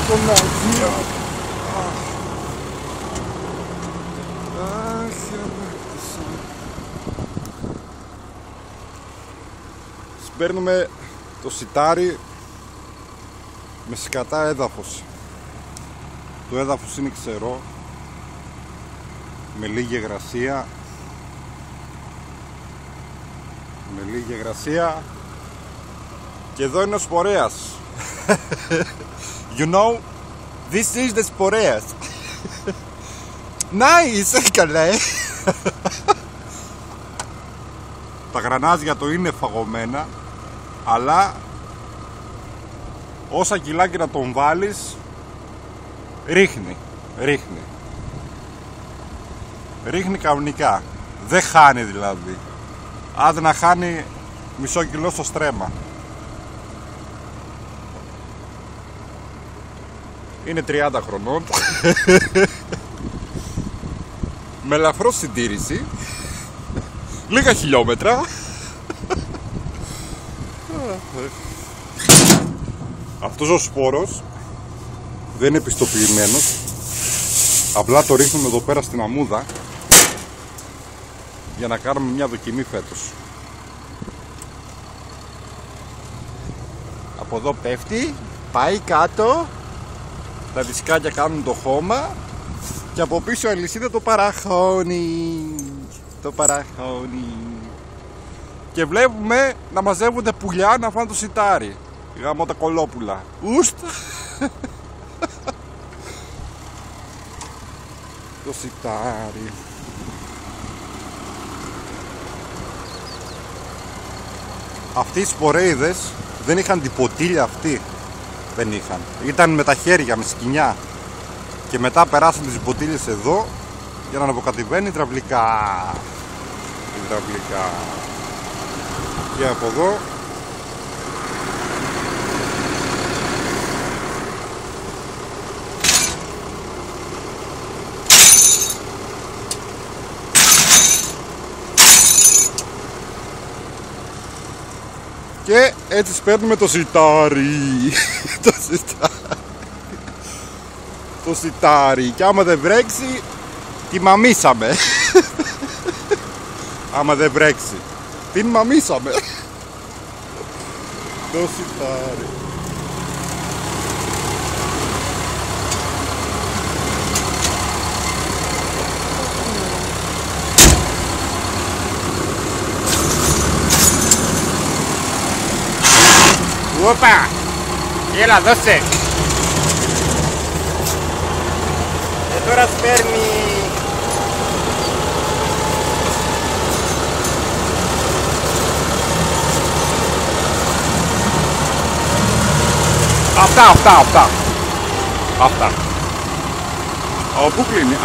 τον Αγίο. Σπέρνουμε το σιτάρι με σκατά έδαφος. Το έδαφος είναι ξερό, με λίγη υγρασία. Και εδώ είναι ο σπορέας. You know, this is the σπορέας. Nice, καλέ. Τα γρανάζια το είναι φαγωμένα, αλλά όσα κιλάκι να τον βάλεις, ρίχνει κανονικά. Δεν χάνει δηλαδή. Άντε να χάνει μισό κιλό στο στρέμμα. Είναι 30 χρονών. Με ελαφρώς συντήρηση. Λίγα χιλιόμετρα. Αυτός ο σπόρος δεν είναι πιστοποιημένος. Απλά το ρίχνουμε εδώ πέρα στην αμμούδα για να κάνουμε μια δοκιμή φέτος. Από εδώ πέφτει, πάει κάτω, τα δισκάκια κάνουν το χώμα και από πίσω η αλυσίδα το παραχώνει. Και βλέπουμε να μαζεύονται πουλιά να φάνε το σιτάρι. Γαμώ τα κολόπουλα. Ούστα. Το σιτάρι. Αυτοί οι σπορέιδες δεν είχαν την ποτήλια αυτή. Δεν είχαν. Ήταν με τα χέρια, με σκοινιά. Και μετά περάσαν τις ποτήλιες εδώ για να αναποκατεβαίνει υδραυλικά. Και από εδώ και έτσι σπέρνουμε το σιτάρι. Το σιτάρι. Και άμα δεν βρέξει, τη μαμίσαμε. Άμα δεν βρέξει, την μαμίσαμε. Το σιτάρι. Όπα! Έλα, δώσε! Και τώρα σπέρνει... Αυτά. Από πού κλείνει?